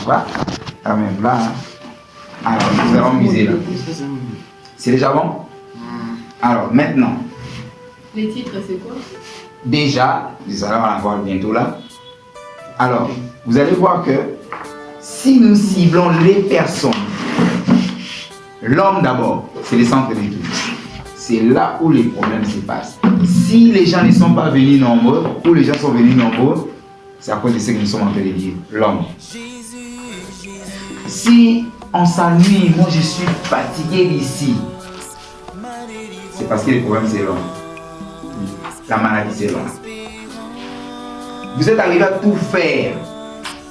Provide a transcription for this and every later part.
va? Quand même, là. Hein. Alors, nous allons miser là. C'est déjà bon? Alors, maintenant. Les titres, c'est quoi? Déjà, nous allons en voir bientôt là. Alors, vous allez voir que si nous ciblons les personnes, l'homme d'abord, c'est le centre de tout. C'est là où les problèmes se passent. Si les gens ne sont pas venus nombreux, ou les gens sont venus nombreux, c'est à cause de ce que nous sommes en train de dire, l'homme. Si on s'ennuie, moi je suis fatigué d'ici, c'est parce que le problème c'est l'homme. La maladie c'est l'homme. Vous êtes arrivé à tout faire.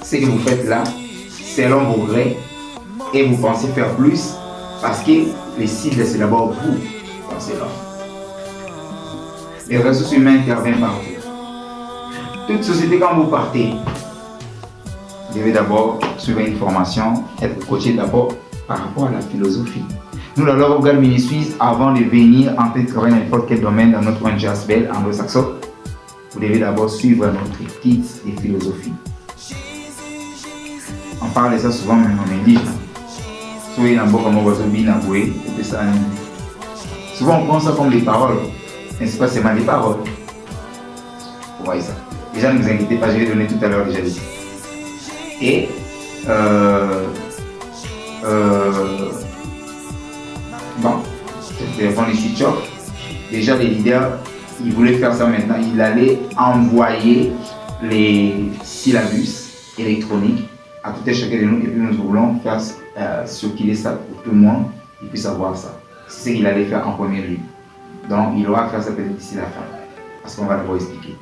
Ce que vous faites là, c'est l'homme vos gré et vous pensez faire plus parce que les cibles c'est d'abord vous. C'est l'homme. Les ressources humaines interviennent partout. Toute société, quand vous partez, vous devez d'abord suivre une formation, être coaché d'abord par rapport à la philosophie. Nous, la Love of God Ministries, avant de venir en train de travailler dans n'importe quel domaine dans notre ONG Asbel anglo-saxon, vous devez d'abord suivre notre kit de philosophie. On parle de ça souvent, mais on est dit. Soyez dans beaucoup comme vous bien avoué, et ça. Souvent on prend ça comme des paroles, mais ce n'est pas seulement des paroles. Vous voyez ça. Déjà ne vous inquiétez pas, je vais donner tout à l'heure déjà dit. Et bon, je vais prendre les switch off. Déjà les leaders, ils voulaient faire ça maintenant, ils allaient envoyer les syllabus électroniques à tout et chacun de nous et puis nous voulons faire circuler ça pour tout le monde et puisse savoir ça. C'est ce qu'il allait faire en premier lieu. Donc, il aura fait ça peut-être d'ici la fin. Parce qu'on va d'abord expliquer.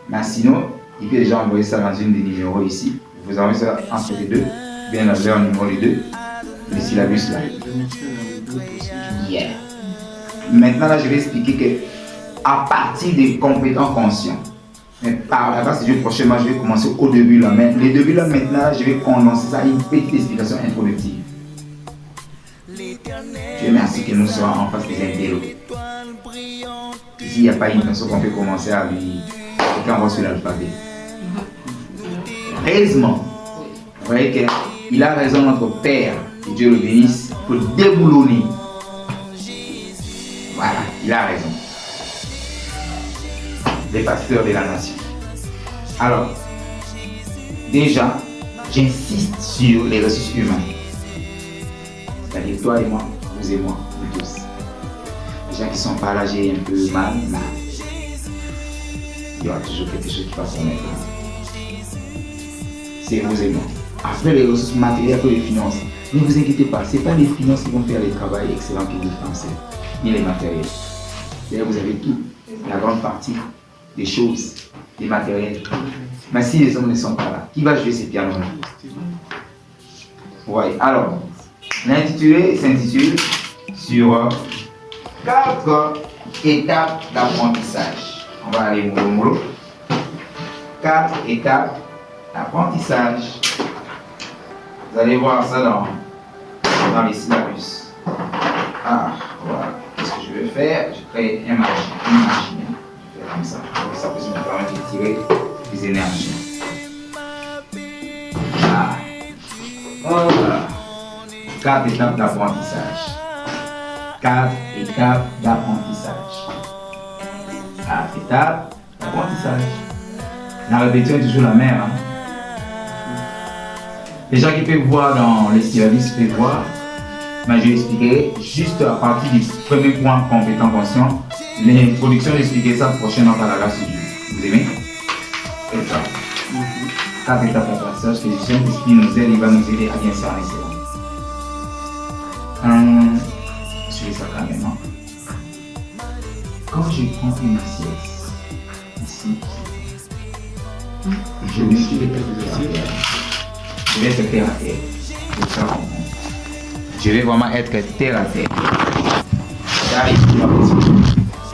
Mais sinon, il peut déjà envoyer ça dans une des numéros ici. Vous envoyez ça entre les deux. Bien dans leur numéro les deux. Les syllabus là. Yeah. Maintenant, là, je vais expliquer que à partir des compétents conscients, mais par la base, prochainement, je vais commencer au début là. Mais les débuts là, maintenant, je vais condenser ça à une petite explication introductive. Dieu merci que nous soyons en face des intellos. Ici, il n'y a pas une personne qu'on peut commencer à lui et qu'on va sur l'alphabet. Heureusement, vous voyez qu'il a raison, notre Père, que Dieu le bénisse, pour déboulonner. Voilà, il a raison. Les pasteurs de la nation. Alors, déjà, j'insiste sur les ressources humaines. C'est-à-dire toi et moi, vous et moi, nous tous. Les gens qui sont pas là, j'ai un peu mal, mais il y aura toujours quelque chose qui va se remettre. C'est vous et moi. Après les ressources matérielles et les finances, ne vous inquiétez pas, ce n'est pas les finances qui vont faire le travail excellent que vous pensez, ni les matériels. D'ailleurs, vous avez tout, la grande partie des choses, des matériels. Mais si les hommes ne sont pas là, qui va jouer ces pianos-là? Oui, alors, l'intitulé s'intitule sur 4 étapes d'apprentissage. On va aller mollo. 4 étapes d'apprentissage. Vous allez voir ça dans les syllabus. Ah, voilà. Qu'est-ce que je vais faire? Je crée une machine. Je vais faire comme ça. Ça peut me permettre de tirer des énergies. Ah. Voilà. 4 étapes d'apprentissage. 4 étapes d'apprentissage. 4 étapes d'apprentissage. La répétition est toujours la même. Hein? Les gens qui peuvent voir dans les syllabus peuvent voir. Mais je vais expliquer juste à partir du premier point compétent conscient. L'introduction d'expliquer ça prochainement par la grâce de Dieu. Vous aimez? C'est ça. 4 étapes d'apprentissage que Dieu nous aide, il va nous aider à bien cerner cela. Je vais ça quand même. Quand je prends une assiette, ici, je vais être terre à terre. Je vais vraiment être terre à terre.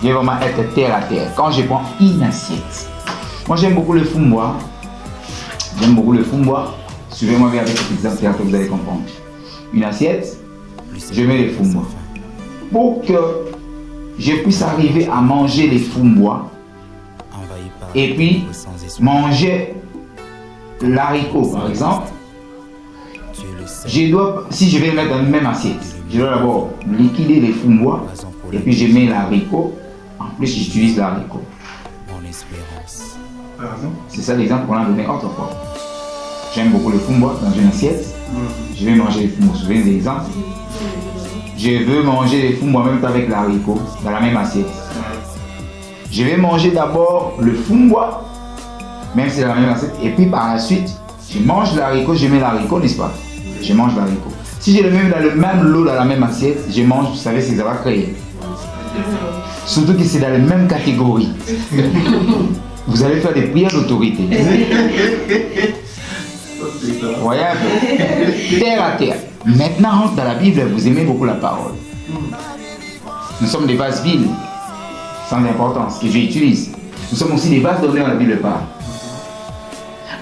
Je vais vraiment être terre à terre. Quand je prends une assiette, moi j'aime beaucoup le fumbois. Suivez-moi bien avec cet exemple que vous allez comprendre. Une assiette, je mets les fumbois. Pour que je puisse arriver à manger les fumbois et puis manger l'haricot par exemple, si je vais les mettre dans une même assiette, je dois d'abord liquider les fumbois et puis je mets l'haricot. En plus, j'utilise l'haricot. C'est ça l'exemple qu'on a donné autrefois. J'aime beaucoup le fumbois dans une assiette. Je vais manger les fumbois. Vous vous souvenez des exemples? Je veux manger les fumbois en même temps avec l'haricot dans la même assiette. Je vais manger d'abord le fumbois, même si c'est dans la même assiette, et puis par la suite, je mange l'haricot, je mets l'haricot, n'est-ce pas? Je mange l'haricot. Si je le mets dans le même lot, dans la même assiette, je mange, vous savez ce que ça va créer. Surtout que c'est dans la même catégorie. Vous allez faire des prières d'autorité. Voyez un peu. Terre à terre. Maintenant, dans la Bible, vous aimez beaucoup la parole. Nous sommes des vases vides, sans importance, que j'utilise. Nous sommes aussi des vases d'honneur, la Bible parle.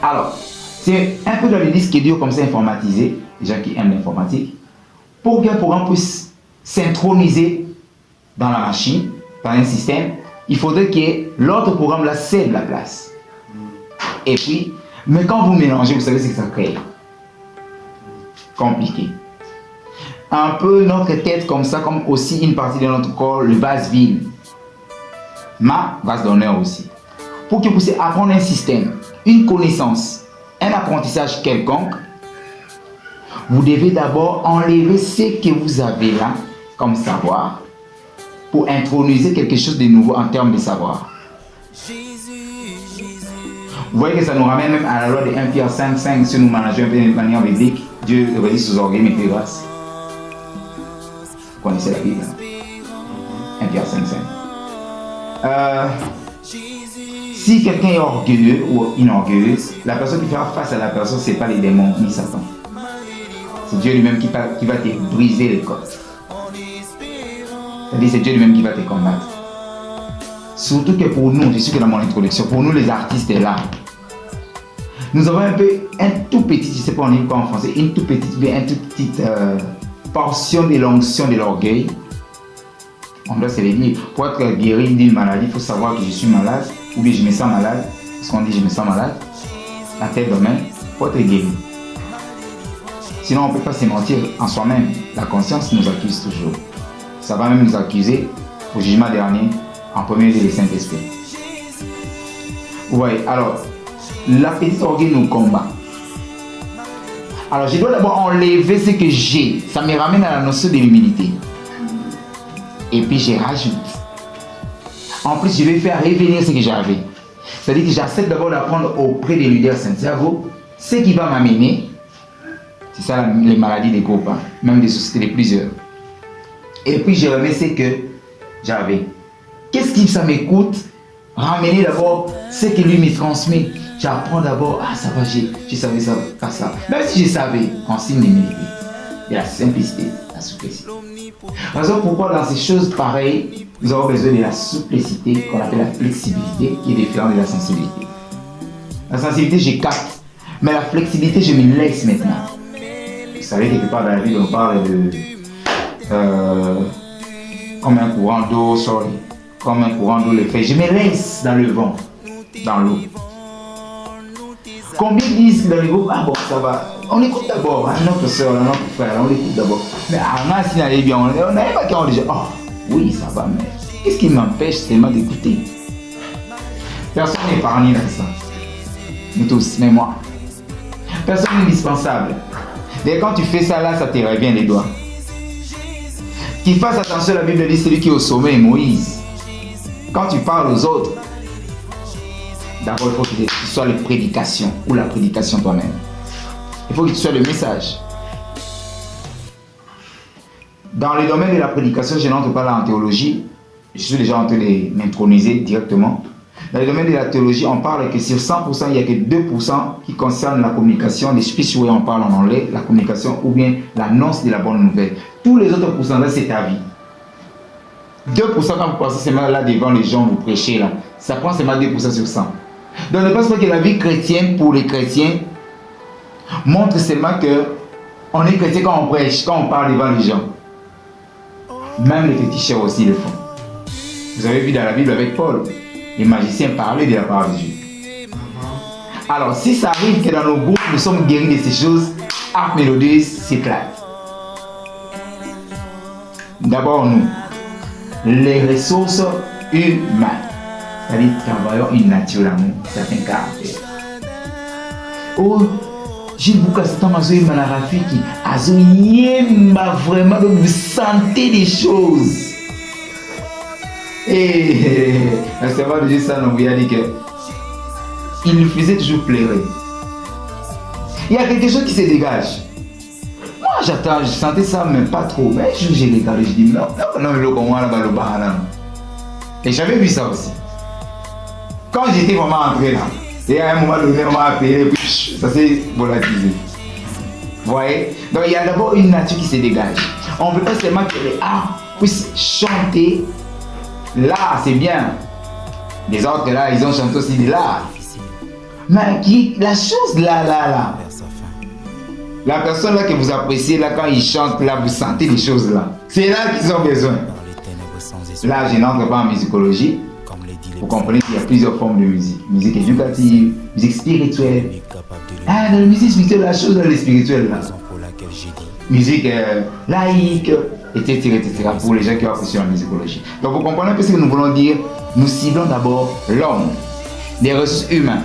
Alors, c'est un peu dans le disque dur comme ça informatisé, les gens qui aiment l'informatique, pour qu'un programme puisse s'introniser dans la machine, dans un système, il faudrait que l'autre programme là cède la place. Et puis, mais quand vous mélangez, vous savez ce que ça crée. Compliqué. Un peu notre tête comme ça, comme aussi une partie de notre corps, le vase vide. Ma vase d'honneur aussi. Pour que vous puissiez apprendre un système, une connaissance, un apprentissage quelconque, vous devez d'abord enlever ce que vous avez là comme savoir pour introniser quelque chose de nouveau en termes de savoir. Vous voyez que ça nous ramène même à la loi de 1 Pierre 5:5 si nous manageons un peu de manière biblique. Dieu résiste aux orgueils mais fait grâce. Vous connaissez la Bible, hein? 1 Pierre 5:5. Si quelqu'un est orgueilleux ou inorgueilleuse, la personne qui fera face à la personne, ce n'est pas les démons ni Satan. C'est Dieu lui-même qui va te briser les côtes. C'est-à-dire c'est Dieu lui-même qui va te combattre. Surtout que pour nous, je suis que dans mon introduction, pour nous les artistes là, nous avons un tout petit, je ne sais pas on dit quoi en français, une toute petite portion de l'onction de l'orgueil. On doit se le dire, pour être guéri d'une maladie, il faut savoir que je suis malade, ou bien je me sens malade, parce qu'on dit je me sens malade, la tête de main, pour être guéri. Sinon on ne peut pas se mentir en soi-même, la conscience nous accuse toujours. Ça va même nous accuser au jugement dernier, en premier lieu le Saint-Esprit. Vous voyez, alors, la petite orgueil nous combat. Alors, je dois d'abord enlever ce que j'ai. Ça me ramène à la notion de l'humilité. Et puis, je rajoute. En plus, je vais faire revenir ce que j'avais. C'est-à-dire que j'accepte d'abord d'apprendre auprès des leaders Saint-Cerveau ce qui va m'amener. C'est ça les maladies des groupes, hein, même des sociétés de plusieurs. Et puis, je remets ce que j'avais. Qu'est-ce que ça m'écoute? Ramener d'abord ce que lui me transmet. J'apprends d'abord, ah ça va, je savais ça, pas ça. Même si je savais, en signe d'humilité, de la simplicité, la souplesse. Raison pourquoi dans ces choses pareilles, nous avons besoin de la souplessité qu'on appelle la flexibilité, qui est différente de la sensibilité. La sensibilité, je capte, mais la flexibilité, je me laisse maintenant. Vous savez, quelque part dans la Bible, on parle de comme un courant d'eau, comme un courant d'eau le fait. Je me laisse dans le vent, dans l'eau. Combien disent dans le groupe, ah bon, ça va. On écoute d'abord, hein, notre soeur, notre frère, on l'écoute d'abord. Mais avant, si on allait bien, on n'avait pas qu'on déjà, oh, oui, ça va, mais qu'est-ce qui m'empêche seulement d'écouter? Personne n'est épargné dans ça. Nous tous, mais moi. Personne n'est indispensable. D'ailleurs, quand tu fais ça là, ça te revient les doigts. Qu'il fasse attention, la Bible dit celui qui est au sommet est Moïse. Quand tu parles aux autres, d'abord il faut que tu sois la prédication ou la prédication toi-même. Il faut que tu sois le message. Dans le domaine de la prédication, je n'entre pas là en théologie. Je suis déjà en train de m'introniser directement. Dans le domaine de la théologie, on parle que sur 100%, il n'y a que 2% qui concernent la communication. Les speeches où on parle en anglais, la communication ou bien l'annonce de la bonne nouvelle. Tous les autres pourcentages, c'est ta vie. 2% quand vous passez seulement là devant les gens, vous prêchez là. Ça prend seulement 2% sur 100. Donc ne pense pas que la vie chrétienne pour les chrétiens montre seulement que on est chrétien quand on prêche, quand on parle devant les gens. Même les féticheurs aussi le font. Vous avez vu dans la Bible avec Paul, les magiciens parlaient de la parole de Dieu. Alors si ça arrive que dans nos groupes nous sommes guéris de ces choses, Harpe mélodieuse s'éclate. D'abord, nous, les ressources humaines, c'est-à-dire travaillons une nature d'amour, certains caractères. Oh, Gilles Bouka, c'est un mazoï manarafiki, azoïemba vraiment, donc vous sentez des choses. Et le serveur de Dieu, ça, on lui a dit qu'il lui faisait toujours pleurer. Il y a quelque chose qui se dégage. Moi, j'attends, je sentais ça, mais pas trop. Mais j'ai regardé, je dis non, et j'avais vu ça aussi. Quand j'étais vraiment entré là, et à un moment donné, on m'a appelé, et puis ça s'est volatilisé. Vous voyez? Donc il y a d'abord une nature qui se dégage. On veut pas seulement que les arts puissent chanter. Là, c'est bien. Les autres là, ils ont chanté aussi de l'art. Mais la chose là. La personne là que vous appréciez là, quand ils chantent là, vous sentez les choses là. C'est là qu'ils ont besoin. Là, je n'entre pas en musicologie. Vous comprenez qu'il y a plusieurs formes de musique. Musique éducative, musique spirituelle. Ah, dans la musique spirituelle, la chose dans les spirituelles là. Musique laïque, etc. Pour les gens qui ont apprécié la musicologie. Donc vous comprenez un peu ce que nous voulons dire. Nous ciblons d'abord l'homme, les ressources humaines.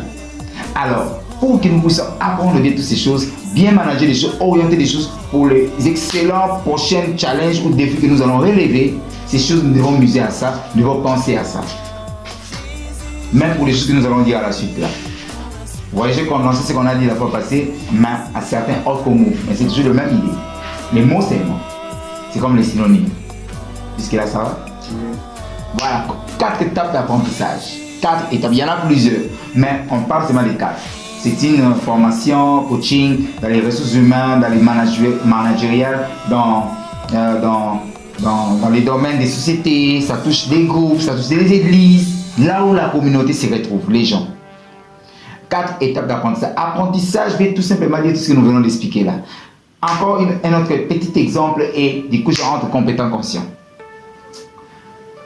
Alors, pour que nous puissions apprendre bien toutes ces choses, bien manager les choses, orienter les choses pour les excellents prochains challenges ou défis que nous allons relever, ces choses, nous devons muser à ça, nous devons penser à ça. Même pour les choses que nous allons dire à la suite là. Vous voyez, j'ai condensé ce qu'on a dit la fois passée, mais à certains autres mots. Mais c'est toujours la même idée. Les mots, c'est les mots. C'est comme les synonymes. Jusque là, ça va? Voilà, 4 étapes d'apprentissage. 4 étapes, il y en a plusieurs, mais on parle seulement des 4. C'est une formation, coaching, dans les ressources humaines, dans les managériales, dans les domaines des sociétés, ça touche des groupes, ça touche des églises, là où la communauté se retrouve, les gens. 4 étapes d'apprentissage. Apprentissage veut tout simplement dire tout ce que nous venons d'expliquer là. Encore un autre petit exemple et du coup je rentre compétent conscient.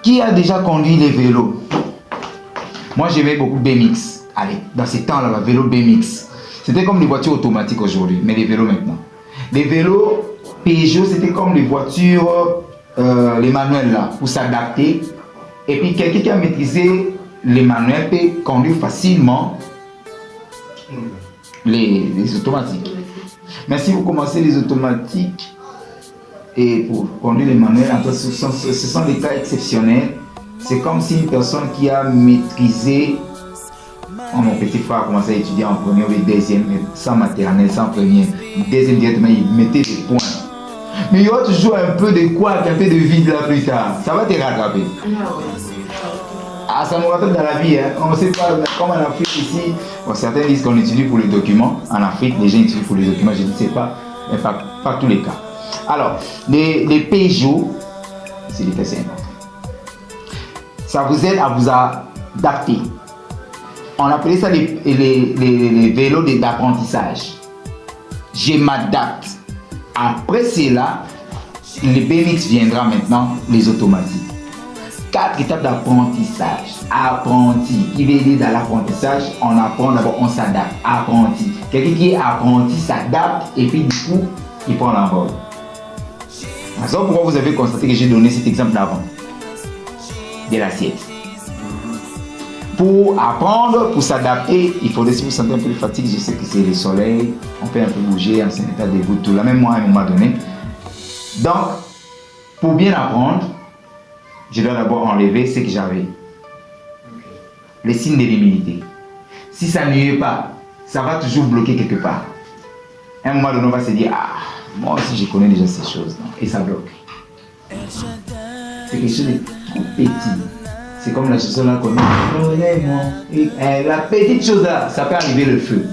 Qui a déjà conduit les vélos? Moi j'aimais beaucoup BMX. Allez, dans ces temps-là, le vélo BMX. C'était comme les voitures automatiques aujourd'hui, mais les vélos maintenant. Les vélos Peugeot, c'était comme les voitures, les manuels là, pour s'adapter. Et puis quelqu'un qui a maîtrisé les manuels peut conduire facilement les automatiques. Mais si vous commencez les automatiques et pour conduire les manuels, ce sont des cas exceptionnels. C'est comme si une personne qui a maîtrisé, mon petit frère a commencé à étudier en première ou deuxième, sans maternelle, sans première, deuxième directement, il mettait des points. Mais il y aura toujours un peu de quoi, un peu de vide là plus tard. Ça va te rattraper. Ah, ça nous rattrape dans la vie, hein. On ne sait pas, comme en Afrique ici, bon, certains disent qu'on utilise pour les documents. En Afrique, les gens utilisent pour les documents, je ne sais pas, mais pas tous les cas. Alors, les Peugeot, c'est des faits simples. Ça vous aide à vous adapter. On appelait ça les vélos d'apprentissage. Je m'adapte. Après cela, les BMX viendra maintenant, les automatiques. 4 étapes d'apprentissage. Apprenti. Qui veut dire dans l'apprentissage, on apprend d'abord, on s'adapte. Apprenti. Quelqu'un qui est apprenti s'adapte et puis du coup, il prend l'envol. C'est pourquoi vous avez constaté que j'ai donné cet exemple d'avant. De l'assiette. Pour apprendre, pour s'adapter, il faudrait, si vous sentez un peu de fatigue, je sais que c'est le soleil, on peut un peu bouger, en état de goutte, tout là, même moi à un moment donné. Donc, pour bien apprendre, je dois d'abord enlever ce que j'avais. Les signes de l'humilité. Si ça n'y est pas, ça va toujours bloquer quelque part. À un moment donné, on va se dire, ah, moi aussi je connais déjà ces choses, non? Et ça bloque. C'est quelque chose de trop petit. C'est comme la chanson là qu'on dit. La petite chose là, ça peut arriver le feu.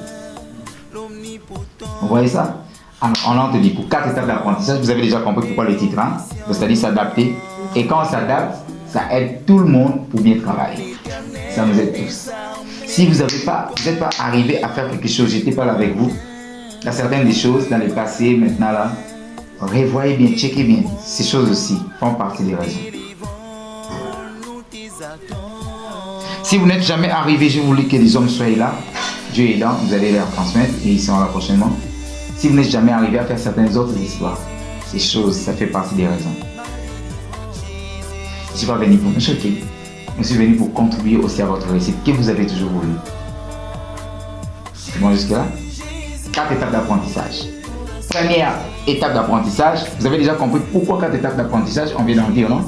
Vous voyez ça? Alors, on entre dit pour 4 étapes d'apprentissage, vous avez déjà compris pourquoi le titre, hein? C'est-à-dire s'adapter. Et quand on s'adapte, ça aide tout le monde pour bien travailler. Ça nous aide tous. Si vous n'êtes pas arrivé à faire quelque chose, j'étais pas là avec vous. Il y a certaines des choses dans le passé, maintenant là, revoyez bien, checkez bien. Ces choses aussi font partie des raisons. Si vous n'êtes jamais arrivé, je voulais que les hommes soient là. Dieu est là, vous allez leur transmettre et ils seront là prochainement. si vous n'êtes jamais arrivé à faire certaines autres histoires, ces choses, ça fait partie des raisons. Je ne suis pas venu pour me choquer. Je suis venu pour contribuer aussi à votre réussite que vous avez toujours voulu. C'est bon jusque-là? 4 étapes d'apprentissage. Première étape d'apprentissage, vous avez déjà compris pourquoi 4 étapes d'apprentissage, on vient d'en dire, non?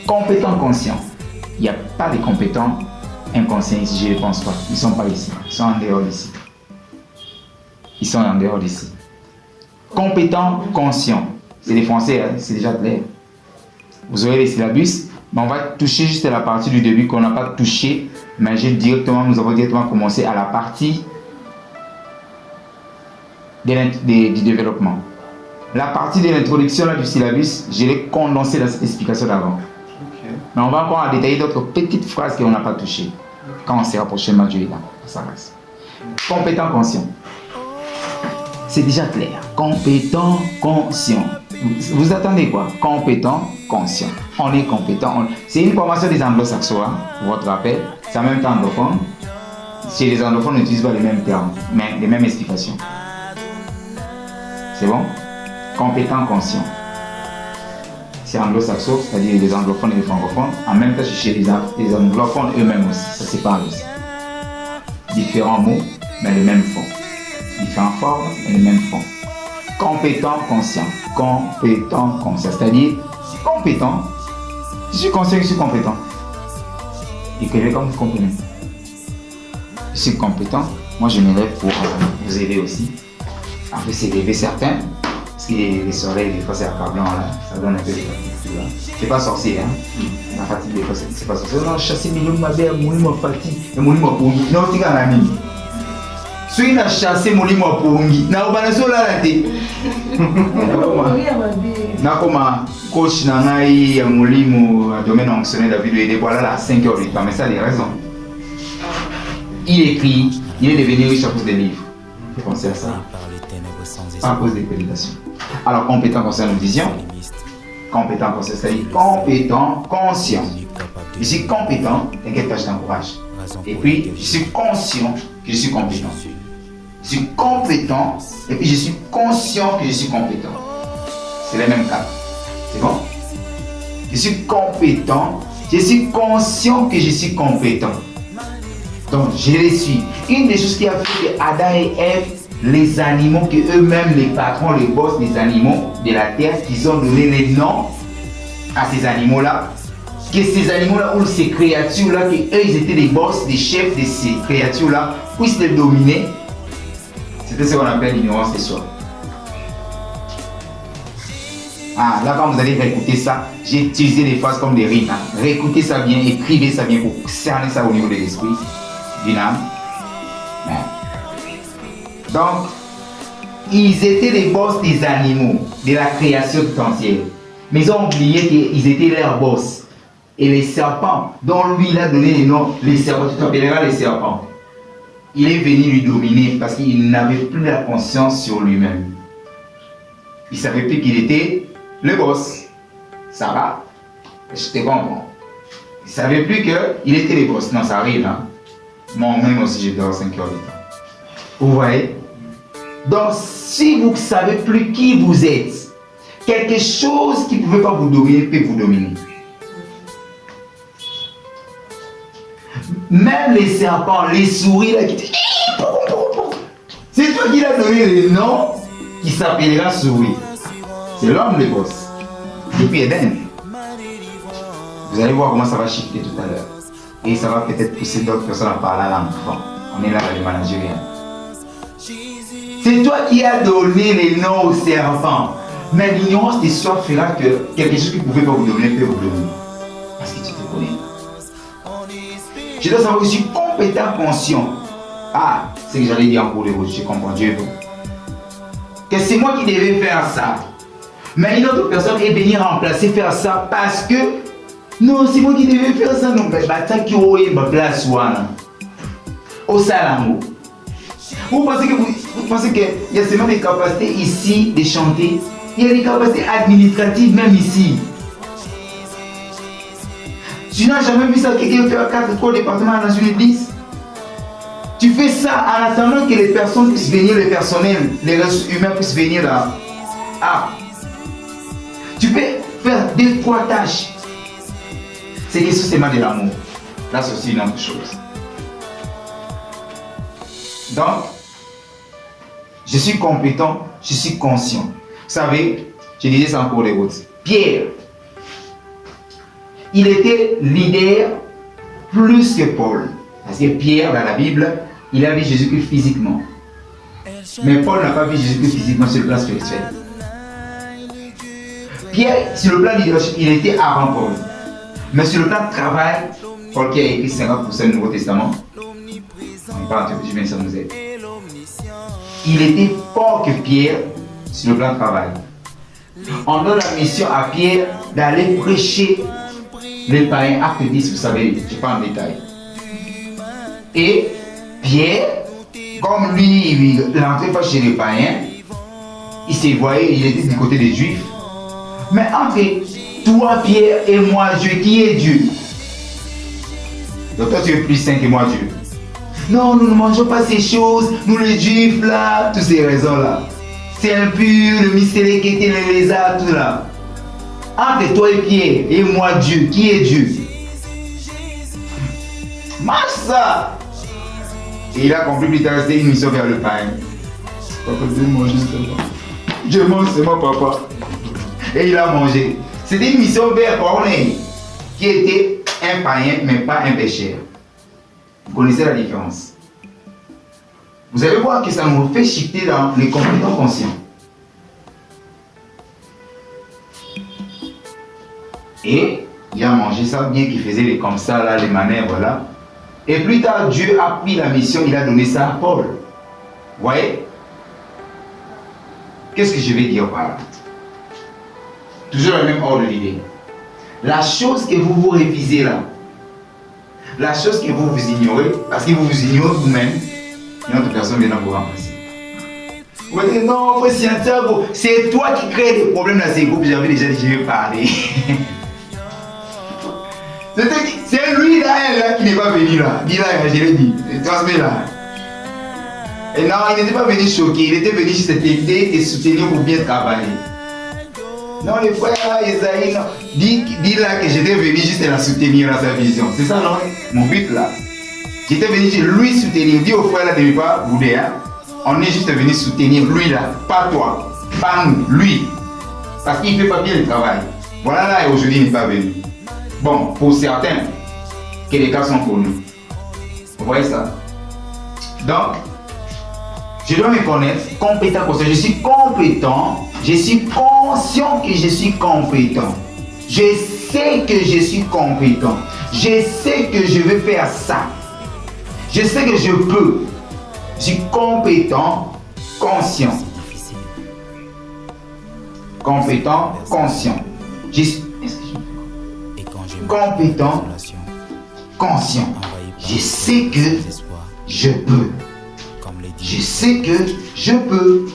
Compétent conscient. Il n'y a pas de compétents inconscients ici, je ne pense pas. Ils ne sont pas ici, ils sont en dehors d'ici. Ils sont en dehors d'ici. Compétent conscient. C'est des français, hein? C'est déjà clair. Vous aurez les syllabus, mais on va toucher juste à la partie du début qu'on n'a pas touché. Mais nous avons directement commencé à la partie du développement. La partie de l'introduction du syllabus, je l'ai condensé dans cette explication d'avant. Okay. Mais on va encore détailler d'autres petites phrases qu'on n'a pas touchées. Quand on sera prochainement Dieu est là, ça reste. Compétent conscient. C'est déjà clair. Compétent conscient. Vous attendez quoi? Compétent conscient. On est compétent. C'est une formation des anglo-saxons, hein, pour votre rappel. C'est en même temps anglophone. Chez les anglophones, on n'utilise pas les mêmes termes, mais les mêmes explications. C'est bon? Compétent conscient. C'est anglo-saxon, c'est-à-dire les anglophones et les francophones. En même temps, chez les anglophones eux-mêmes aussi. Ça se parle aussi. Différents mots, mais le même fond. Différentes formes, mais le même fond. Compétent conscient. Compétent conscient. C'est-à-dire, compétent. Je suis conscient que je suis compétent. Écrivez comme vous comprenez. Je suis compétent. Moi, je me lève pour vous aider aussi. En plus, c'est élever certains. Parce que les soleils, des fois, c'est accablant, là. Ça donne un peu de fatigue, là. C'est pas sorcier, hein. La fatigue, des fois, c'est pas sorcier. Non, chasser mes loups, ma belle, mon lit, ma fatigue. Et mon lit, ma pour non, tu as un ami. Celui qui a chassé mon lit, ma pour n'a pas de là, là, t'es. N'a comme coach, n'a pas eu mon lit, mon domaine fonctionnel, la vidéo, et voilà, là, 5 heures du temps. Mais ça a des raisons. Il écrit, il est devenu riche à cause des livres. Pensez à ça. Pas à cause des pénétrations. Alors, compétent conscient, nous disions. Compétent conscient, c'est-à-dire compétent conscient. Je suis compétent, t'inquiète pas, je t'encourage. Et puis, je suis conscient que je suis compétent. Je suis compétent, et puis je suis conscient que je suis compétent. C'est les mêmes cas. C'est bon? Je suis compétent, je suis conscient que je suis compétent. Donc, je les suis. Une des choses qui a fait que Adam et Ève, les animaux, que eux-mêmes, les patrons, les boss des animaux de la terre, qu'ils ont donné les noms à ces animaux-là, que ces animaux-là, ou ces créatures-là, que eux, ils étaient des boss, des chefs de ces créatures-là, puissent les dominer, c'était ce qu'on appelle l'ignorance des soi. Ah, là, quand vous allez réécouter ça, j'ai utilisé des phrases comme des rimes. Hein. Réécoutez ça bien, écrivez ça bien pour cerner ça au niveau de l'esprit, d'une âme. Donc, ils étaient les boss des animaux, de la création tout entière. Mais ils ont oublié qu'ils étaient leurs boss. Et les serpents, dont lui il a donné les noms, les serpents, tu t'appelleras les serpents. Il est venu lui dominer parce qu'il n'avait plus la conscience sur lui-même. Il ne savait plus qu'il était le boss. Ça va? Je te comprends. Il ne savait plus qu'il était le boss. Non, ça arrive. Hein? Moi-même aussi, je dors 5 heures de temps. Vous voyez? Donc, si vous ne savez plus qui vous êtes, quelque chose qui ne pouvait pas vous dominer peut vous dominer. Même les serpents, les souris, là, qui disent c'est toi qui l'as donné le nom qui s'appellera souris. C'est l'homme le boss. Depuis Eden. Vous allez voir comment ça va shifter tout à l'heure. Et ça va peut-être pousser d'autres personnes à parler à l'enfant. On est là dans les managériens. C'est toi qui as donné les noms aux serpents. Mais l'ignorance des soins fera que quelque chose qui ne pouvait pas vous donner peut vous donner. Parce que tu te connais. Je dois savoir que je suis compétent, conscient. Ah, c'est que j'allais dire en cours de route, je comprends Dieu. Que c'est moi qui devais faire ça. Mais une autre personne est venue remplacer, faire ça parce que non, c'est moi qui devais faire ça. Non, mais tant qu'il y a une place au Salango. Vous pensez qu'il y a seulement des capacités ici de chanter. Il y a des capacités administratives même ici. Tu n'as jamais vu ça, quelqu'un faire 4 écoles département dans une église. Tu fais ça en attendant que les personnes puissent venir, les personnels, les ressources humaines puissent venir là. Ah. Tu peux faire 2-3 tâches. C'est essentiellement de l'amour. Là, c'est aussi une autre chose. Donc, je suis compétent, je suis conscient. Vous savez, je disais ça en cours de route. Pierre, il était leader plus que Paul. Parce que Pierre, dans la Bible, il a vu Jésus-Christ physiquement. Mais Paul n'a pas vu Jésus-Christ physiquement sur le plan spirituel. Pierre, sur le plan leadership, il était avant Paul. Mais sur le plan de travail, Paul qui a écrit 50% du Nouveau Testament, on parle de je viens de nous aider. Il était fort que Pierre sur le plan de travail. On donne la mission à Pierre d'aller prêcher les païens, acte 10, vous savez, je ne sais pas en détail. Et Pierre, comme lui, il n'entrait pas chez les païens, il s'est voyé, il était du côté des Juifs. Mais entre toi, Pierre, et moi, Dieu, qui est Dieu? Donc toi, tu es plus saint que moi, Dieu. Non, nous ne mangeons pas ces choses, nous les Juifs, là, toutes ces raisons-là. C'est impur, le mystère qui était le lézard, tout là. Entre toi et Pierre, et moi, Dieu, qui est Dieu? Marche ça! Et il a compris plus tard, c'était une mission vers le pain. Papa, Dieu mange seulement. Dieu mange seulement, papa. Et il a mangé. C'était une mission vers Corneille, qui était un païen, mais pas un pécheur. Vous connaissez la différence. Vous allez voir que ça nous fait shifter dans les compétences conscients. Et il a mangé ça, bien qu'il faisait les comme ça, là, les manœuvres là. Et plus tard, Dieu a pris la mission, il a donné ça à Paul. Vous voyez? Qu'est-ce que je vais dire par là? Toujours le même ordre d'idée. La chose que vous révisez là, la chose que vous ignorez, parce que vous vous ignorez vous-même, une autre personne vient vous remplacer. Vous dites non, c'est toi qui crée des problèmes dans ces groupes, j'avais déjà dit, je vais parler. C'est lui là qui n'est pas venu là. Dis là, je l'ai dit. Transmets là. Et non, il n'était pas venu choquer, il était venu juste t'aider et soutenir pour bien travailler. Non, les frères, Esaïe, non. Dis là que j'étais venu juste la soutenir dans sa vision. C'est ça, non? Mon but là. J'étais venu juste lui soutenir. Dis aux frères là de ne pas bouder. Hein? On est juste venu soutenir lui là. Pas toi. Pas nous. Lui. Parce qu'il ne fait pas bien le travail. Voilà là et aujourd'hui il n'est pas venu. Bon, pour certains, que les cas sont connus. Vous voyez ça? Donc, je dois me connaître, compétent pour ça. Je suis compétent, je suis conscient que je suis compétent. Je sais que je suis compétent. Je sais que je vais faire ça. Je sais que je peux. Je suis compétent, conscient. Compétent, conscient. Je suis compétent, conscient. Je sais que je peux. Je sais que je peux.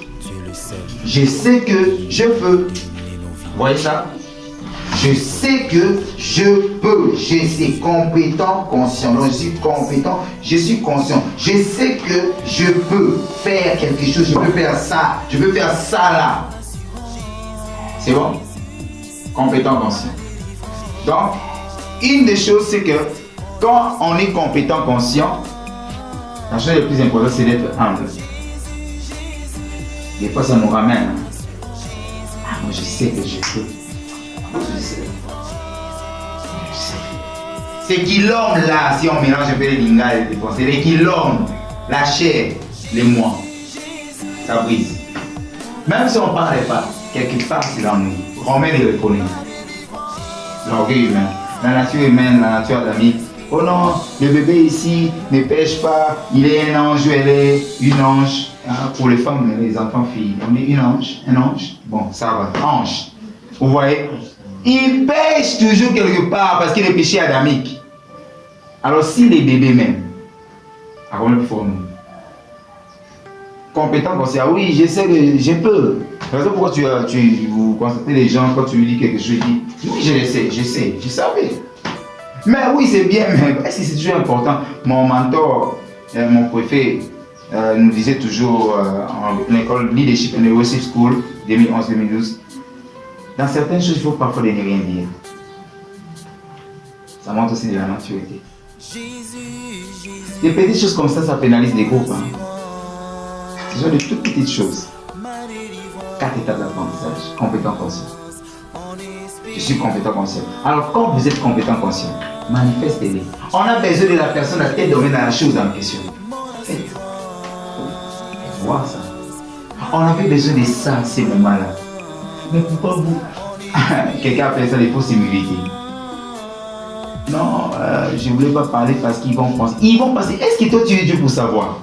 Je sais que je peux. Vous voyez ça? Je sais que je peux. Je suis compétent, conscient. Donc, je suis compétent, je suis conscient. Je sais que je peux faire quelque chose. Je peux faire ça. Je peux faire ça là. C'est bon? Compétent, conscient. Donc, une des choses, c'est que quand on est compétent, conscient, la chose la plus importante, c'est d'être humble. Des fois, ça nous ramène. Ah, moi, je sais que je peux. Je sais. C'est qui l'homme là, si on mélange un peu les lingas et les défenses, c'est qui l'homme, la chair, les moi. Ça brise. Même si on ne parlait pas, quelque part, c'est dans nous. Romain les reconnaît. L'orgueil humain. La nature humaine, la nature adamique. Oh non, le bébé ici ne pêche pas, il est un ange ou elle est une ange. Ah, pour les femmes, les enfants filles, on est une ange, un ange. Bon, ça va, ange. Vous voyez, il pêche toujours quelque part parce qu'il est péché adamique. Alors si les bébés même, alors on le faut nous. Compétent comme ça, oui, je sais que je peux. C'est pourquoi vous constatez les gens quand tu lui dis quelque chose, ils disent oui, je le sais, je savais. Mais oui, c'est bien, mais est-ce que c'est toujours important? Mon mentor, mon préfet nous disait toujours en école Leadership University School 2011-2012, dans certaines choses, il faut parfois ne rien dire. Ça montre aussi de la maturité. Des petites choses comme ça pénalise les groupes. Hein. Ce sont de toutes petites choses. 4 étapes d'apprentissage. Compétent conscient. Je suis compétent conscient. Alors quand vous êtes compétent conscient, manifestez-les. On a besoin de la personne à tête domaine dans la chose en question. Faites. Voir ça. On avait besoin de ça, ces moments-là. Mais pourquoi vous... Quelqu'un appelle ça les fausses humilités. Non, je ne voulais pas parler parce qu'ils vont penser. Ils vont penser, est-ce que toi tu es Dieu pour savoir?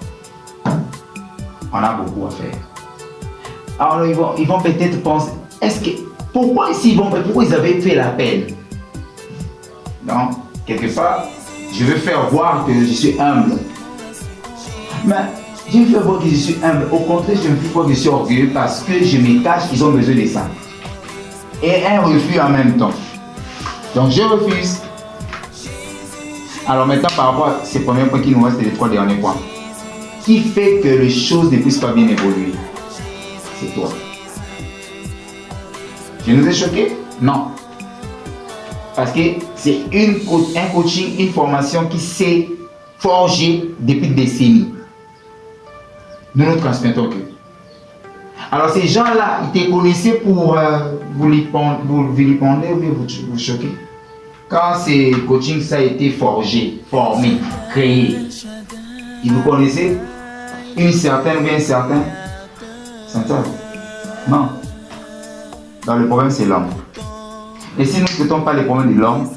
On a beaucoup à faire. Alors ils vont peut-être penser, est-ce que... Pourquoi ils avaient fait l'appel? Non, quelque part, je veux faire voir que je suis humble. Mais je veux faire voir que je suis humble. Au contraire, je me fais voir que je suis orgueilleux parce que je me cache, ils ont besoin de ça. Et un refus en même temps. Donc je refuse. Alors maintenant, par rapport à ces premiers points qui nous restent, les 3 derniers points. Qui fait que les choses ne puissent pas bien évoluer? C'est toi. Je nous ai choqués? Non. Parce que c'est un coaching, une formation qui s'est forgée depuis des décennies. Nous ne transmettons que. Alors ces gens-là, ils te connaissaient pour vous vilipender ou bien vous choquer. Quand ces coachings, ça a été forgé, formé, créé, ils vous connaissaient? Une certaine ou bien un certain? Non. Dans le problème, c'est l'homme. Et si nous ne traitons pas les problèmes de l'homme,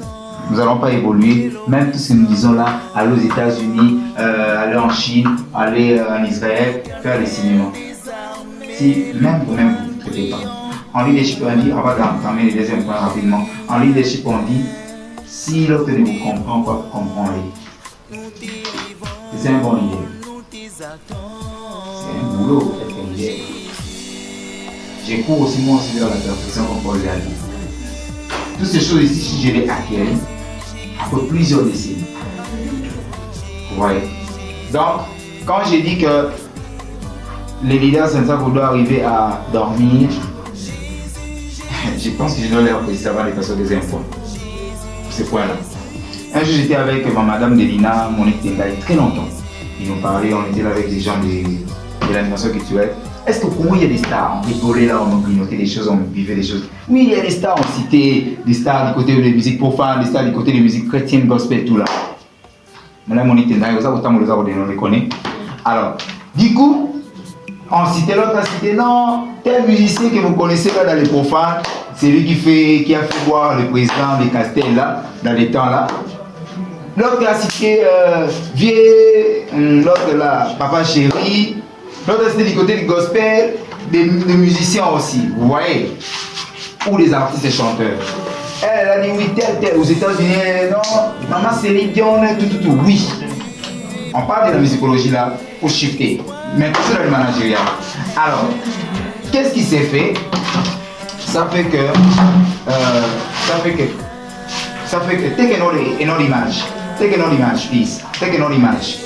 nous n'allons pas évoluer. Même tout ce que nous disons là, aller aux États-Unis, aller en Chine, aller en Israël, faire les cinémas. Si même vous-même vous ne traitez pas. En leadership, on dit, on va entamer les deuxième point rapidement. En leadership, on dit, si l'autre ne vous comprend pas, comprends-les. C'est un bon leader. C'est un boulot, être un leader. J'ai cours aussi moi aussi dans la perfection comme Paul l'a dit. Toutes ces choses ici, si je les acquis après plusieurs décennies. Vous voyez? Donc, quand j'ai dit que les leaders Saint-Sacre doivent arriver à dormir, je pense que je dois leur préciser avant de passer au deuxième point. Ces points-là. Un jour, j'étais avec ma madame Delina, Monique Tengaï, très longtemps. Ils nous parlaient, on était là avec des gens de l'animation culturelle. Est-ce que pour moi il y a des stars? On rigolait là, on grignotait des choses, on vivait des choses. Oui, il y a des stars, on citait des stars du côté de la musique profane, des stars du côté de la musique chrétienne, gospel, tout là. Madame Monique Tengaï, autant on les connaît. Alors, du coup, on citait l'autre, on citait non, tel musicien que vous connaissez là dans les profanes, c'est lui qui a fait voir le président de Castel là, dans les temps là. L'autre a cité l'autre là, Papa Chéri. L'autre c'était du côté du gospel, des musiciens aussi, vous voyez, ou des artistes et chanteurs. Elle a dit oui, tel, aux États-Unis, non, maman Céline Dion, tout, oui. On parle de la musicologie là pour shifter, mais toujours dans le managérial. Alors, qu'est-ce qui s'est fait? Ça fait que, take another image. Take another image, please. Take another image.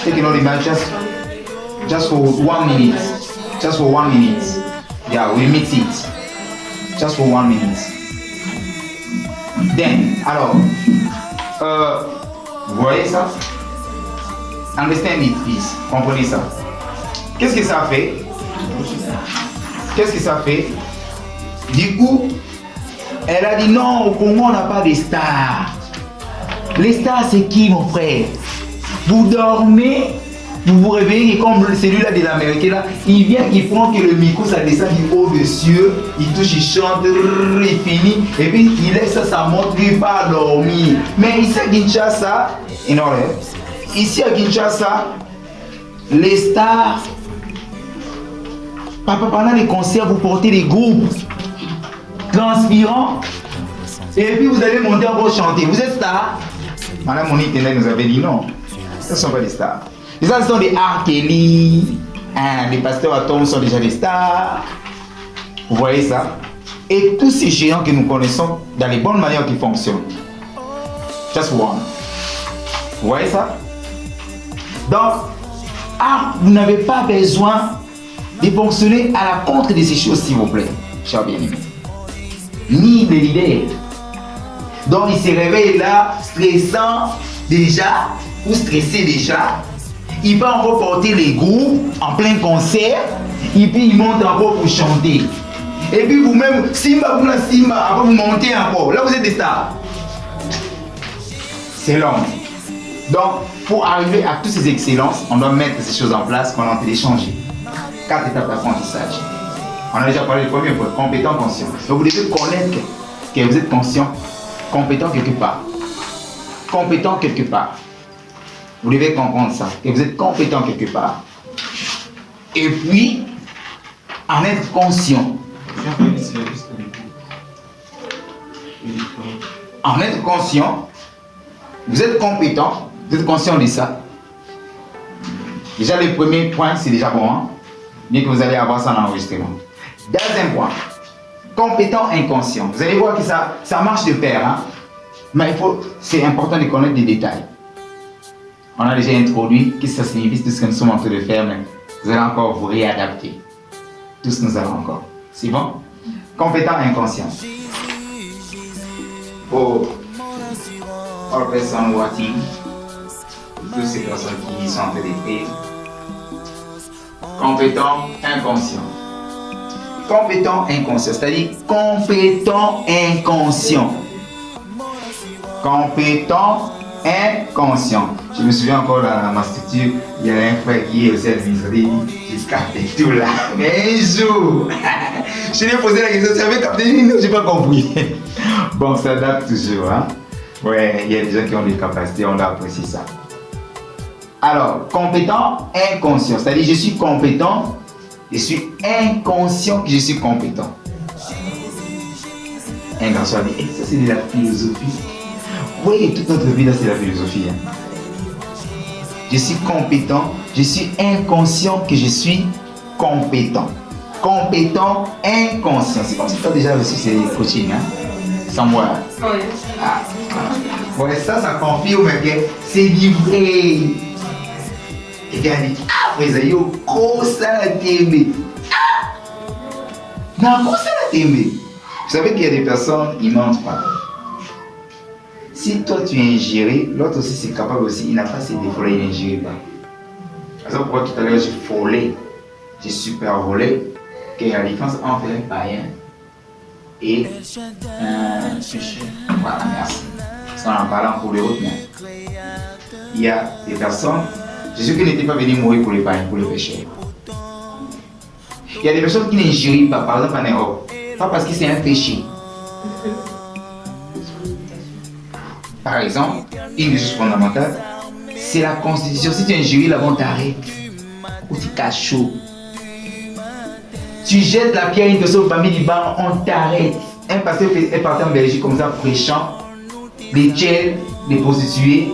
Take another image, just for 1 minute. Just for 1 minute. Yeah, we mix it. Just for 1 minute. Then, alors, vous voyez ça? Understand it, please. Comprenez ça. Qu'est-ce que ça fait? Qu'est-ce que ça fait? Du coup, elle a dit non, au Congo on n'a pas de stars. Les stars c'est qui mon frère? Vous dormez, vous vous réveillez et comme celui-là de l'Américain là, il vient, il prend que le micro ça descend du haut de cieux, il touche, il chante, il finit, et puis il laisse ça montre, lui pas dormir. Mais ici à Kinshasa, ici à Kinshasa, les stars, pendant les concerts, vous portez des groupes transpirants, et puis vous allez monter en vous chanter. Vous êtes star? Madame Monique Tenay nous avait dit non, ce ne sont pas des stars. Les stars sont des R. Kelly, les pasteurs à Tom sont déjà des stars. Vous voyez ça? Et tous ces géants que nous connaissons dans les bonnes manières qui fonctionnent. Just one. Vous voyez ça? Donc, vous n'avez pas besoin de fonctionner à la contre de ces choses, s'il vous plaît, chers bien-aimés. Ni les leaders. Donc, il se réveille là, stressant déjà, ou stressé déjà. Il va encore porter les groupes en plein concert, et puis il monte encore pour chanter. Et puis vous-même, Simba, après vous montez encore. Là, vous êtes des stars. C'est long. Donc, pour arriver à toutes ces excellences, on doit mettre ces choses en place qu'on a téléchargées. 4 étapes d'apprentissage. On a déjà parlé du premier point, compétent, conscient. Donc, vous devez connaître que vous êtes conscient, compétent quelque part. Compétent quelque part. Vous devez comprendre ça, que vous êtes compétent quelque part. Et puis, en être conscient. En être conscient, vous êtes compétent, vous êtes conscient de ça. Déjà, le premier point, c'est déjà bon, hein? Bien que vous allez avoir ça en enregistrement. Deuxième point, compétent inconscient. Vous allez voir que ça marche de pair, hein? Mais c'est important de connaître des détails. On a déjà introduit qu'est-ce que ça signifie, tout ce que nous sommes en train de faire, mais vous allez encore vous réadapter. Tout ce que nous allons encore. C'est bon? Compétent inconscient. Pour all personnes watching, toutes ces personnes qui sont en train d'écrire. Compétent inconscient. Compétent inconscient, c'est-à-dire compétent inconscient. Compétent inconscient. Je me souviens encore dans ma structure, il y avait un frère qui est aussi administratif, qui se captait tout là. Mais un jour, je lui ai posé la question, tu avais capté? Non, je n'ai pas compris. Bon, ça date toujours, hein? Ouais, il y a des gens qui ont des capacités, on doit apprécier ça. Alors, compétent inconscient, c'est-à-dire je suis compétent, je suis inconscient que je suis compétent. Inconscient, ça c'est de la philosophie. Oui, toute notre vie là c'est la philosophie. Hein. Je suis compétent, je suis inconscient que je suis compétent. Compétent, inconscient. C'est comme si tu as déjà reçu ces coachings, hein? Sans moi. Oui. Ah. Ouais, ça confirme que c'est livré. Et puis elle dit, vous avez quoi ça la t'aimer? Non, quoi ça la t'aimer? Vous savez qu'il y a des personnes, ils mentent pas. Si toi tu es ingéré, l'autre aussi c'est capable aussi, il n'a pas ses défauts là, il n'ingère pas. Par exemple, pourquoi tout à l'heure j'ai volé, j'ai super volé, qu'il y a la différence entre un païen et un pécheur. Voilà, merci. Ça en parlant pour les autres, mais il y a des personnes, Jésus qui n'était pas venu mourir pour les païens, pour les pécheurs. Il y a des personnes qui n'ingèrent pas, par exemple en Europe, pas parce que c'est un péché. Par exemple, une des choses fondamentales, c'est la constitution. Si tu ingères, là, on t'arrête. Ou tu caches chaud. Tu jettes la pierre à une personne parmi les bancs, on t'arrête. Un pasteur est parti en Belgique comme ça, prêchant des tchèles, des prostituées.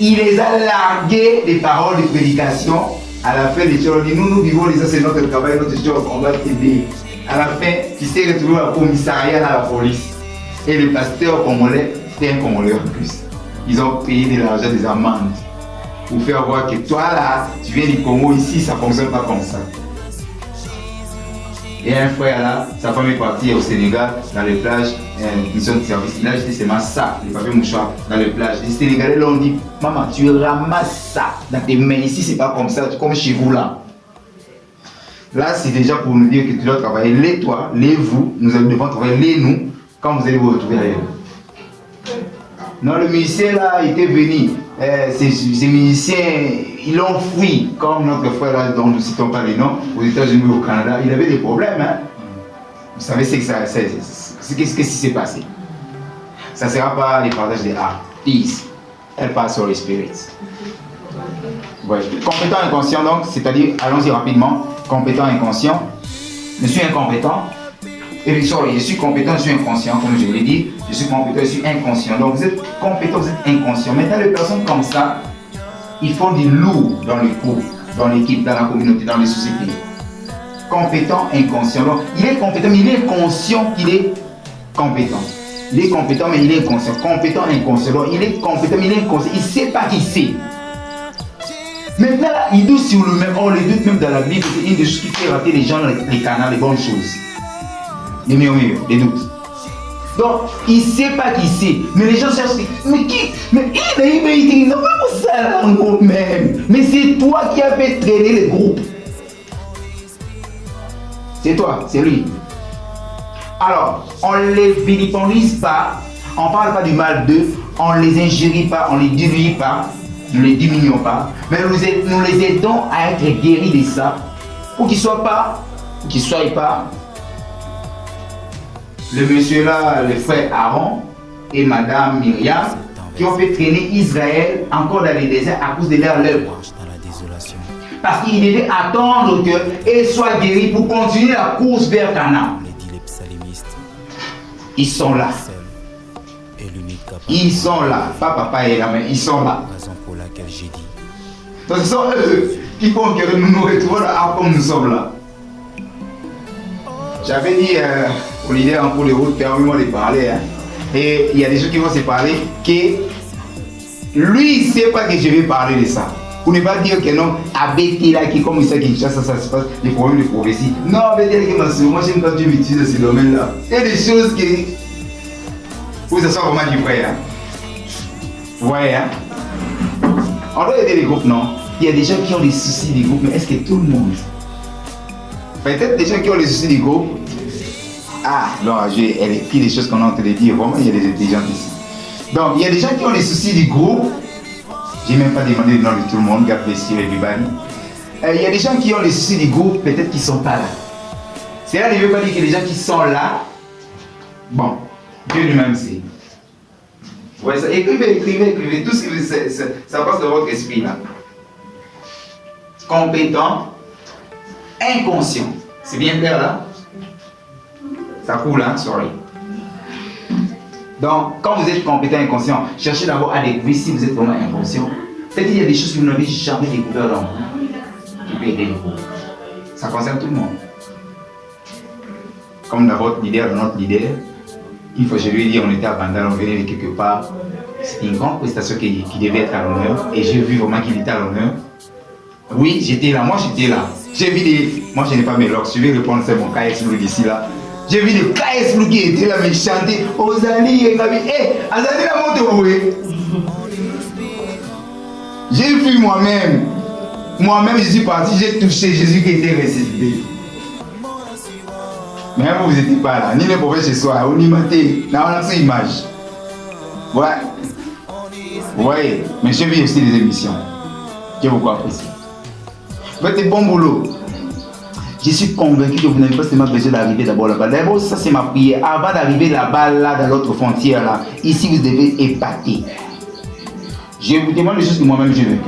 Il les a largués des paroles de prédication. À la fin, les tchèles ont dit, nous vivons, ça c'est notre travail, notre job, on va t'aider. À la fin, tu t'es retrouvé au commissariat à la police. Et le pasteur congolais, c'était un Congolais en plus. Ils ont payé de l'argent, des amendes pour faire voir que toi là, tu viens du Congo, ici ça ne fonctionne pas comme ça. Et un frère là, sa femme est partie au Sénégal, dans les plages, mission de service. Il a jeté seulement ça, les papiers mouchoirs, dans les plages. Les Sénégalais l'ont dit, maman, tu ramasses ça dans tes mains, ici c'est pas comme ça, comme chez vous là. Là c'est déjà pour nous dire que tu dois travailler les toi, les vous, nous devons travailler les nous, quand vous allez vous retrouver ailleurs. Non, le musicien là, il était venu. Ces musiciens, ils l'ont fui, comme notre frère là, dont nous ne citons pas les noms, aux États-Unis ou au Canada. Il avait des problèmes. Hein? Vous savez ce qui s'est passé. Ça ne sera pas les partages des artistes. Elle passe sur les spirits. Ouais. Compétent inconscient, donc, c'est-à-dire, allons-y rapidement. Compétent inconscient. Je suis incompétent. Et je suis compétent, je suis inconscient, comme je vous l'ai dit. Je suis compétent, je suis inconscient. Donc vous êtes compétent, vous êtes inconscient. Maintenant, les personnes comme ça, ils font du lourd dans le groupe, dans l'équipe, dans la communauté, dans les sociétés. Compétent, inconscient. Donc il est compétent, mais il est conscient qu'il est compétent. Il est compétent, mais il est inconscient. Compétent, inconscient. Donc il est compétent, mais il est inconscient. Il ne sait pas qu'il sait. Maintenant, là, il doute sur lui-même. On le doute même dans la Bible. C'est une des choses qui fait rater les gens, les canards, les bonnes choses. Les murmures, les doutes. Donc, il ne sait pas qui c'est. Mais les gens cherchent. Mais qui? Mais il dit non, mais ça là même. Mais c'est toi qui as fait traîner les groupes. C'est toi, c'est lui. Alors, on ne les vilipendise pas. On ne parle pas du mal d'eux. On ne les injurie pas. On ne les diminue pas. Nous ne les diminuons pas. Mais nous les aidons à être guéris de ça. Pour qu'ils ne soient pas. Le monsieur là, le frère Aaron et madame Myriam, qui ont fait traîner Israël encore dans les déserts à cause de leur œuvre. Parce qu'ils devaient attendre qu'ils soient guéris pour continuer la course vers Canaan. Ils sont là. Ils sont là. Pas papa et la mère, ils sont là. Donc ce sont eux qui font que nous nous retrouvons là comme nous sommes là. J'avais dit au leader en cours de route, permets-moi de parler. Hein. Et il y a des gens qui vont se parler que lui, il ne sait pas que je vais parler de ça. Pour ne pas dire que non, avec là qui comme ça qui chasse, ça se passe, les problèmes de prophétie. Non, avec elle qui m'a dit, moi j'aime quand tu m'utilises dans ce domaine-là. Il y a des choses qui. Pour que ça soit vraiment du vrai. Hein. Vous voyez, hein? On doit aider les groupes, non? Il y a des gens qui ont des soucis des groupes, mais est-ce que tout le monde? Peut-être des gens qui ont des soucis des groupes. Ah, non, elle écrit des choses qu'on a en train de dire. Vraiment, il y a des gens ici. Donc, il y a des gens qui ont des soucis du groupe. Je n'ai même pas demandé le nom de tout le monde, Gap Vestir et Bibani. Il y a des gens qui ont des soucis du groupe, peut-être qu'ils ne sont pas là. C'est là, je ne veux pas dire que les gens qui sont là, bon, Dieu lui-même sait. Ouais, ça, écrivez, tout ce que ça passe dans votre esprit là. Compétent, inconscient. C'est bien clair là? Ça coule, hein, sorry. Donc, quand vous êtes compétent et inconscient, cherchez d'abord à découvrir si vous êtes vraiment inconscient. Peut-être qu'il y a des choses que vous n'avez jamais découvert dans vous. Qui peut aider vous. Ça concerne tout le monde. Comme dans votre leader, dans notre leader, une fois je lui ai dit, on était à Bandal, on venait de quelque part. C'était une grande prestation qui devait être à l'honneur. Et j'ai vu vraiment qu'il était à l'honneur. Oui, j'étais là, moi j'étais là. J'ai vu des. Moi je n'ai pas mes locks, je vais répondre, c'est mon KS Blue d'ici là. J'ai vu des KS Blue qui étaient là, mais chanter. Ozali et Gabi. Hé, Azali la monte où est. J'ai vu moi-même. Moi-même, je suis parti, j'ai touché Jésus qui était ressuscité. Mais vous n'étiez pas là, ni les prophètes chez soi, on y maté, là on a fait image. Ouais. Vous voyez, mais j'ai vu aussi des émissions. J'ai beaucoup apprécié. Faites bon boulot. Je suis convaincu que vous n'avez pas seulement besoin d'arriver d'abord là-bas. D'abord, ça c'est ma prière. Avant d'arriver là-bas, là, dans l'autre frontière, là, ici vous devez épater. Je vous demande les choses que moi-même j'ai vécues.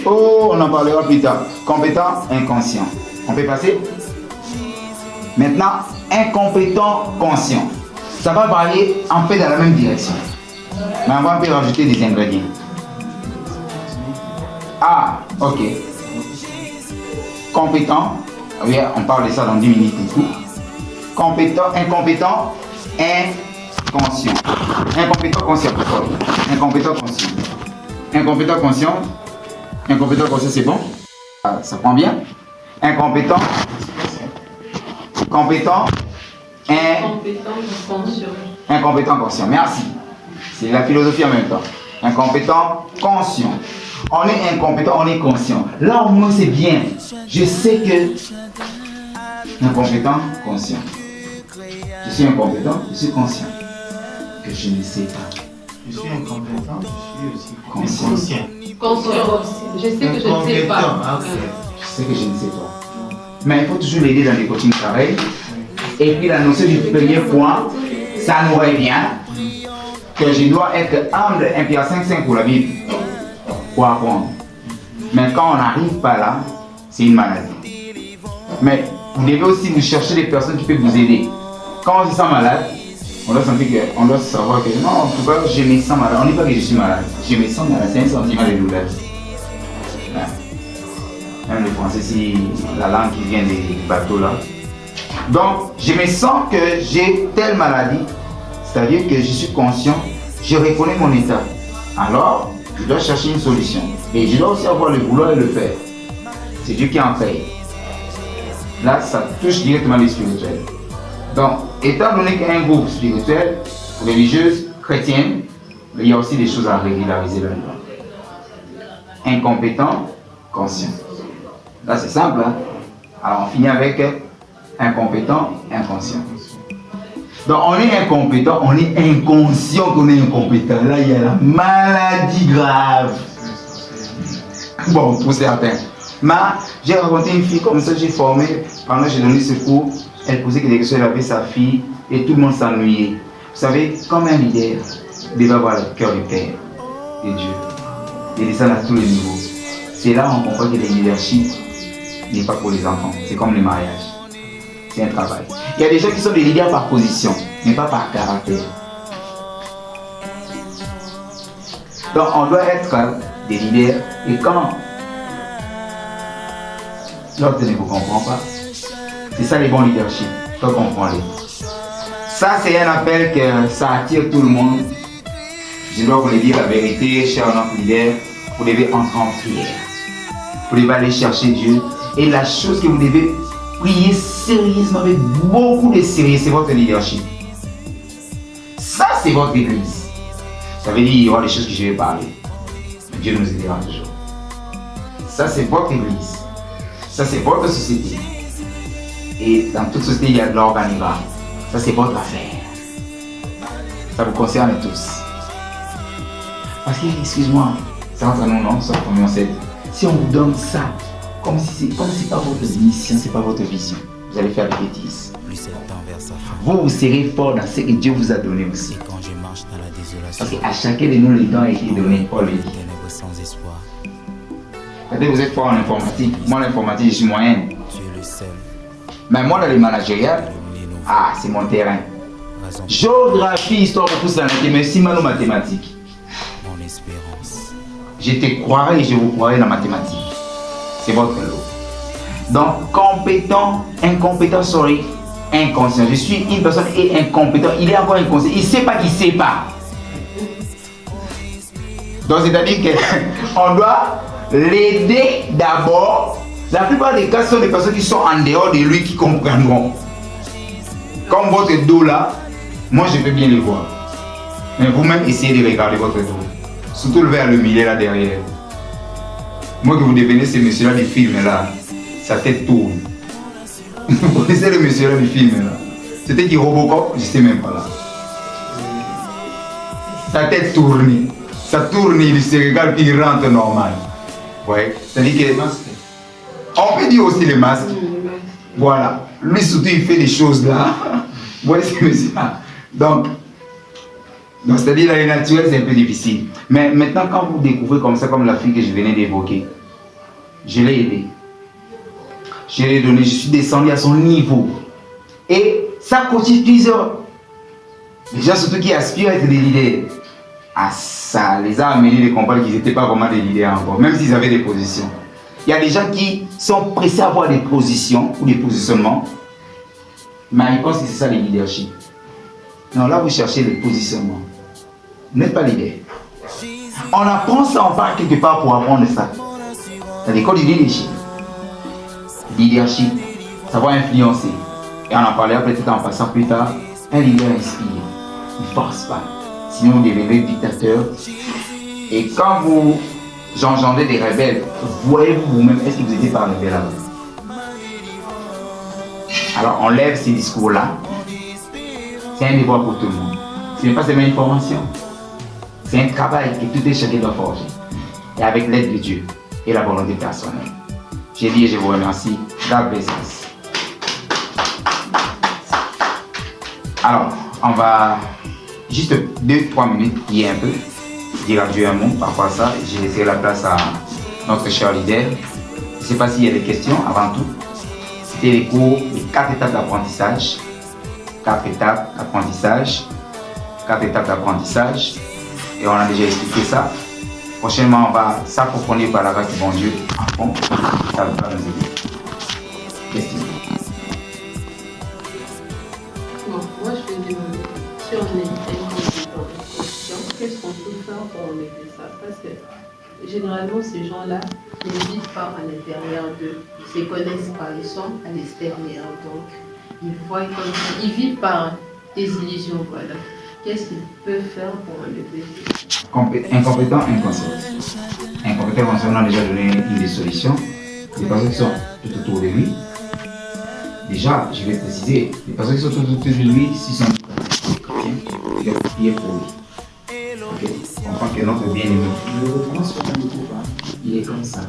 Oh, on en parlera plus tard. Compétent, inconscient. On peut passer? Maintenant, incompétent, conscient. Ça va varier en fait dans la même direction. Mais on va un peu rajouter des ingrédients. Ah, ok. Compétent, oui, on parle de ça dans 10 minutes du coup. Compétent, incompétent, inconscient. Incompétent, conscient. Incompétent, conscient. Incompétent, conscient. Incompétent, conscient, c'est bon? Ça prend bien. Incompétent. Compétent. Incompétent, conscient. Incompétent, conscient. Merci. C'est la philosophie en même temps. Incompétent, conscient. On est incompétent, on est conscient. Là au moins c'est bien. Je sais que incompétent, conscient. Je suis incompétent, je suis conscient. Que je ne sais pas. Je suis incompétent, je suis aussi Conscient. Conscient. Je sais que je ne sais pas. Je sais que je ne sais pas. Mais il faut toujours l'aider dans des coachings pareils. Et puis la notion du premier point, ça nous revient que je dois être humble, 1 Pierre 5 pour la Bible. Pour apprendre. Mais quand on n'arrive pas là, c'est une maladie. Mais vous devez aussi vous chercher des personnes qui peuvent vous aider. Quand on se sent malade, on doit savoir que non, pourquoi je me sens malade. On ne dit pas que je suis malade. Je me sens malade, c'est un sentiment de douleur. Même le français, c'est la langue qui vient des bateaux là. Donc, je me sens que j'ai telle maladie, c'est-à-dire que je suis conscient, je reconnais mon état. Alors, je dois chercher une solution. Mais je dois aussi avoir le vouloir et le faire. C'est Dieu qui en paye. Là, ça touche directement les spirituels. Donc, étant donné qu'il y a un groupe spirituel, religieuse, chrétienne, il y a aussi des choses à régulariser là-dedans. Incompétent, conscient. Là, c'est simple. Hein? Alors, on finit avec incompétent, inconscient. Donc, on est incompétent, on est inconscient qu'on est incompétent. Là, il y a la maladie grave. Bon, pour certains. Mais j'ai rencontré une fille comme ça, j'ai formé, pendant que j'ai donné ce cours, elle posait des questions, elle avait sa fille, et tout le monde s'ennuyait. Vous savez, comme un leader, il devait avoir le cœur du Père, de Dieu. Et descendre à tous les niveaux. C'est là où on comprend que le leadership n'est pas pour les enfants. C'est comme le mariage. C'est un travail. Il y a des gens qui sont des leaders par position, mais pas par caractère. Donc on doit être des leaders. Et quand l'autre ne vous comprend pas, c'est ça les bons leaderships. Toi comprends-les. Ça c'est un appel que ça attire tout le monde. Je dois vous le dire la vérité, cher notre leader, vous devez entrer en prière. Vous devez aller chercher Dieu. Et la chose que vous devez prier sérieusement, avec beaucoup de sérieux, c'est votre leadership. Ça, c'est votre église. Ça veut dire qu'il y aura des choses que je vais parler. Dieu nous aidera toujours. Ça, c'est votre église. Ça, c'est votre société. Et dans toute société, il y a de l'organigramme. Ça, c'est votre affaire. Ça vous concerne tous. Parce que, excuse-moi, ça entre nous, non? Ça, comme on sait. Si on vous donne ça, comme si c'est pas votre mission, c'est pas votre vision, vous allez faire des bêtises. Vous serez fort dans ce que Dieu vous a donné aussi. Parce qu'à chacun de nous, les dons ont été donnés, Paul le dit. Peut-être vous êtes fort en informatique. Moi, l'informatique, je suis moyenne. Mais moi, dans le managérial, c'est mon terrain. Géographie, histoire, beaucoup ça, mais si mal aux mathématiques. Je te croirai et je vous croirai dans la mathématique. C'est votre lot. Donc, compétent, incompétent, inconscient. Je suis une personne et incompétent. Il est encore inconscient. Il ne sait pas qu'il ne sait pas. Donc, c'est-à-dire qu'on doit l'aider d'abord. La plupart des cas sont des personnes qui sont en dehors de lui qui comprendront. Comme votre dos là, moi je peux bien le voir. Mais vous-même essayez de regarder votre dos. Surtout le vers le milieu là derrière. Moi que vous devenez ce monsieur-là du film là, sa tête tourne. Vous connaissez le monsieur-là du film là? C'était qui Robocop? Je ne sais même pas là. Sa tête tourne. Ça tourne, il se regarde, il rentre normal. Ouais. C'est-à-dire que... On peut dire aussi les masques. Voilà. Lui surtout il fait des choses là. Vous voyez ce monsieur-là? Donc c'est-à-dire la vie naturelle c'est un peu difficile. Mais maintenant quand vous découvrez comme ça, comme la fille que je venais d'évoquer, je l'ai aidé. Je l'ai donné, je suis descendu à son niveau. Et ça coachise plusieurs. Les gens surtout qui aspirent à être des leaders. Ça les a amenés de comprendre qu'ils n'étaient pas vraiment des leaders encore, même s'ils avaient des positions. Il y a des gens qui sont pressés à avoir des positions ou des positionnements, mais ils pensent que c'est ça le leadership. Non, là vous cherchez le positionnement. Vous n'êtes pas leader. On apprend ça, on part quelque part pour apprendre ça. C'est l'école du leadership. Leadership, savoir influencer. Et on en parlera peut-être en passant plus tard. Un leader inspire. Il ne force pas. Sinon vous devenez dictateur. Et quand vous engendrez des rebelles, voyez-vous vous-même, est-ce que vous n'étiez pas un rebelle avant? Alors on lève ces discours-là. C'est un devoir pour tout le monde. Ce n'est pas seulement une formation. C'est un travail que tout et chacun doit forger. Et avec l'aide de Dieu et la volonté personnelle. J'ai dit et je vous remercie. God bless us. Alors, on va juste 2-3 minutes prier un peu, dire à Dieu un mot par rapport à ça. J'ai laissé la place à notre cher leader. Je ne sais pas s'il y a des questions avant tout. C'était les cours, les 4 étapes d'apprentissage. 4 étapes d'apprentissage. 4 étapes d'apprentissage. Et on a déjà expliqué ça. Prochainement, on va s'approfondir par la grâce du bon Dieu à fond. Ça va nous aider. Question. Bon, moi, je vais demander si on est incompétent et conscient, qu'est-ce qu'on peut faire pour enlever ça? Ça, c'est généralement, ces gens-là ne vivent pas à l'intérieur d'eux. Ils ne se connaissent pas, ils sont à l'extérieur. Donc, ils vivent par des illusions. Voilà. Qu'est-ce qu'ils peuvent faire pour enlever ça? Incompétent, inconscient. Incompétent, inconscient, on a déjà donné une des solutions. Les personnes qui sont tout autour de lui, déjà, je vais préciser, les personnes qui sont tout autour de lui, s'ils sont chrétiens, il doivent prier pour lui. Ok, on comprend que notre bien-aimé, il est comme ça.